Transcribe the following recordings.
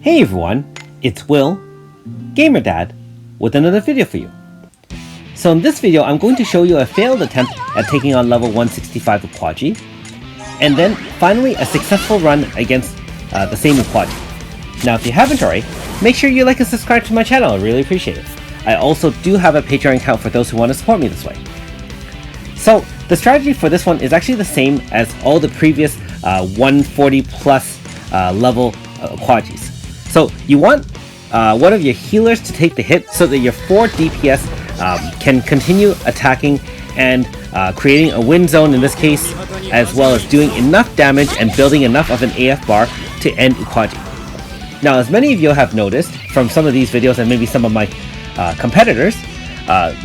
Hey everyone, it's Will, Gamer Dad, with another video for you. So in this video, I'm going to show you a failed attempt at taking on level 165 Uquaji, and then finally a successful run against the same Uquaji. Now if you haven't already, make sure you like and subscribe to my channel, I really appreciate it. I also do have a Patreon account for those who want to support me this way. So the strategy for this one is actually the same as all the previous 140 plus level Uquajis. So you want one of your healers to take the hit so that your 4 DPS can continue attacking and creating a win zone in this case, as well as doing enough damage and building enough of an AF bar to end Uquaji. Now, as many of you have noticed from some of these videos and maybe some of my competitors,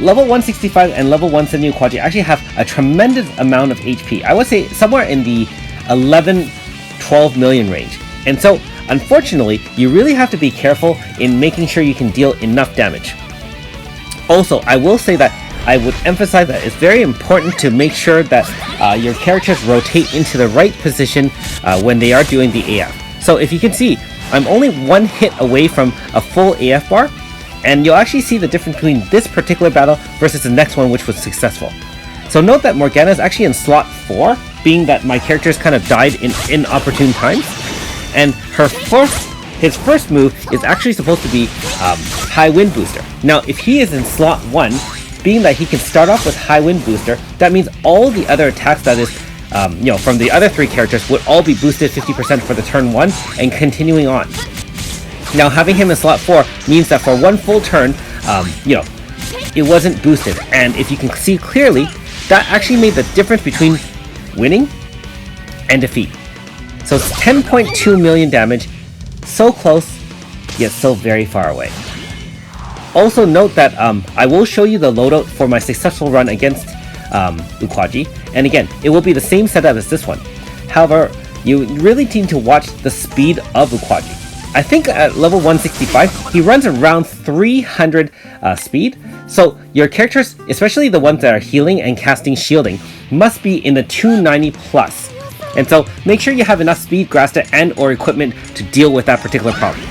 level 165 and level 170 Uquaji actually have a tremendous amount of HP. I would say somewhere in the 11-12 million range. And so, unfortunately, you really have to be careful in making sure you can deal enough damage. Also, I will say that I would emphasize that it's very important to make sure that your characters rotate into the right position when they are doing the AF. So if you can see, I'm only one hit away from a full AF bar, and you'll actually see the difference between this particular battle versus the next one, which was successful. So note that Morgana is actually in slot 4, being that my characters kind of died in inopportune times. And his first move is actually supposed to be High Wind Booster. Now, if he is in slot 1, being that he can start off with High Wind Booster, that means all the other attacks that is, from the other 3 characters would all be boosted 50% for the turn 1 and continuing on. Now, having him in slot 4 means that for one full turn, it wasn't boosted. And if you can see clearly, that actually made the difference between winning and defeat. So it's 10.2 million damage, so close, yet so very far away. Also note that I will show you the loadout for my successful run against Uquaji, and again, it will be the same setup as this one. However, you really need to watch the speed of Uquaji. I think at level 165, he runs around 300 speed, so your characters, especially the ones that are healing and casting shielding, must be in the 290 plus. And so make sure you have enough speed, Grasta, and or equipment to deal with that particular problem.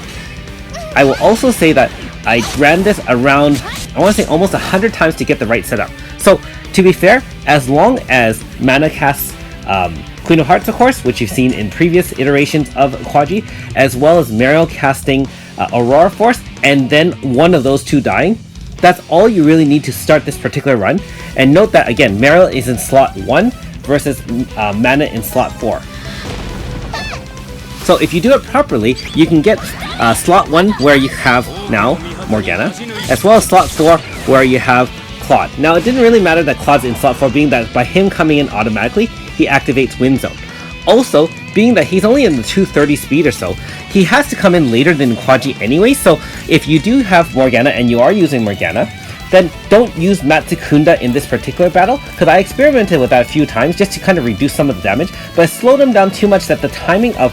I will also say that I ran this around, I want to say almost 100 times to get the right setup. So to be fair, as long as Mana casts Queen of Hearts, of course, which you've seen in previous iterations of Uquaji, as well as Mariel casting Aurora Force, and then one of those 2 dying, that's all you really need to start this particular run. And note that, again, Mariel is in slot 1, versus Mana in slot 4. So if you do it properly, you can get slot 1 where you have now Morgana, as well as slot 4 where you have Claude. Now it didn't really matter that Claude's in slot 4, being that by him coming in automatically, he activates Wind Zone. Also, being that he's only in the 230 speed or so, he has to come in later than Uquaji anyway, so if you do have Morgana and you are using Morgana, then don't use Matsukunda in this particular battle, because I experimented with that a few times just to kind of reduce some of the damage, but I slowed him down too much that the timing of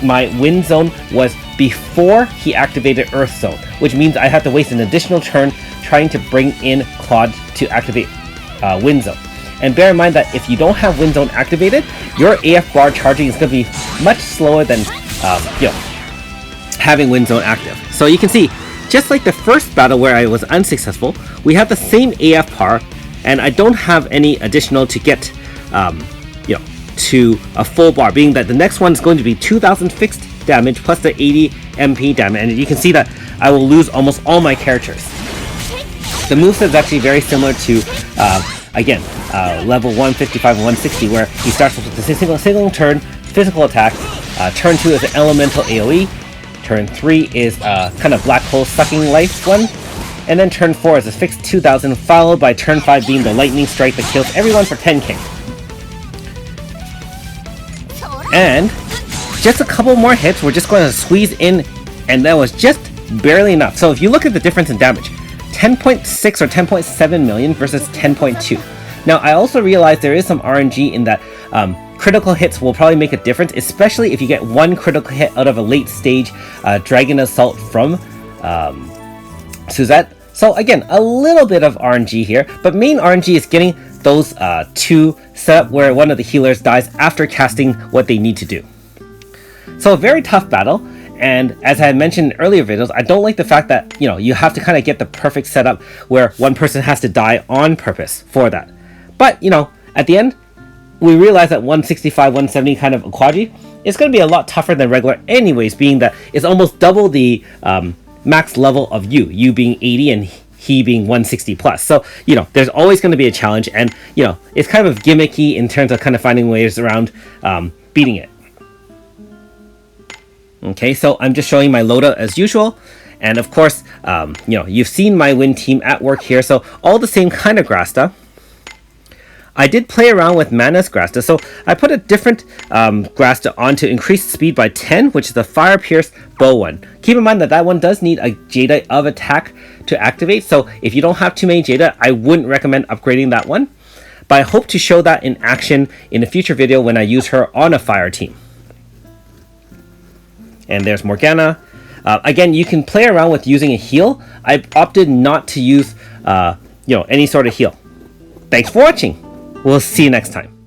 my Wind Zone was before he activated Earth Zone, which means I have to waste an additional turn trying to bring in Claude to activate Wind Zone. And bear in mind that if you don't have Wind Zone activated, your AF bar charging is going to be much slower than having Wind Zone active. So you can see, just like the first battle where I was unsuccessful, we have the same AF par, and I don't have any additional to get, to a full bar, being that the next one is going to be 2,000 fixed damage plus the 80 MP damage, and you can see that I will lose almost all my characters. The moveset is actually very similar to, level 155 and 160, where he starts with a single turn, physical attack, turn 2 is an elemental AoE, turn 3 is kind of black hole sucking life one, and then turn 4 is a fixed 2000, followed by turn 5 being the lightning strike that kills everyone for 10k. And just a couple more hits, we're just going to squeeze in, and that was just barely enough. So if you look at the difference in damage, 10.6 or 10.7 million versus 10.2. Now I also realized there is some RNG in that critical hits will probably make a difference, especially if you get one critical hit out of a late stage Dragon Assault from Suzette. So again, a little bit of RNG here, but main RNG is getting those 2 set up where one of the healers dies after casting what they need to do. So a very tough battle, And as I had mentioned in earlier videos, I don't like the fact that, you have to kind of get the perfect setup where one person has to die on purpose for that. But, at the end, we realize that 165, 170 kind of Uquaji is going to be a lot tougher than regular anyways, being that it's almost double the max level of you being 80 and he being 160 plus. So, there's always going to be a challenge, and, it's kind of gimmicky in terms of kind of finding ways around beating it. Okay, so I'm just showing my loadout as usual. And of course, you've seen my win team at work here. So all the same kind of Grasta. I did play around with Mana's Grasta. So I put a different Grasta on to increase speed by 10, which is the Fire Pierce Bow one. Keep in mind that that one does need a Jadeite of attack to activate. So if you don't have too many Jadeite, I wouldn't recommend upgrading that one. But I hope to show that in action in a future video when I use her on a fire team. And there's Morgana. Again, you can play around with using a heal. I opted not to use, any sort of heal. Thanks for watching. We'll see you next time.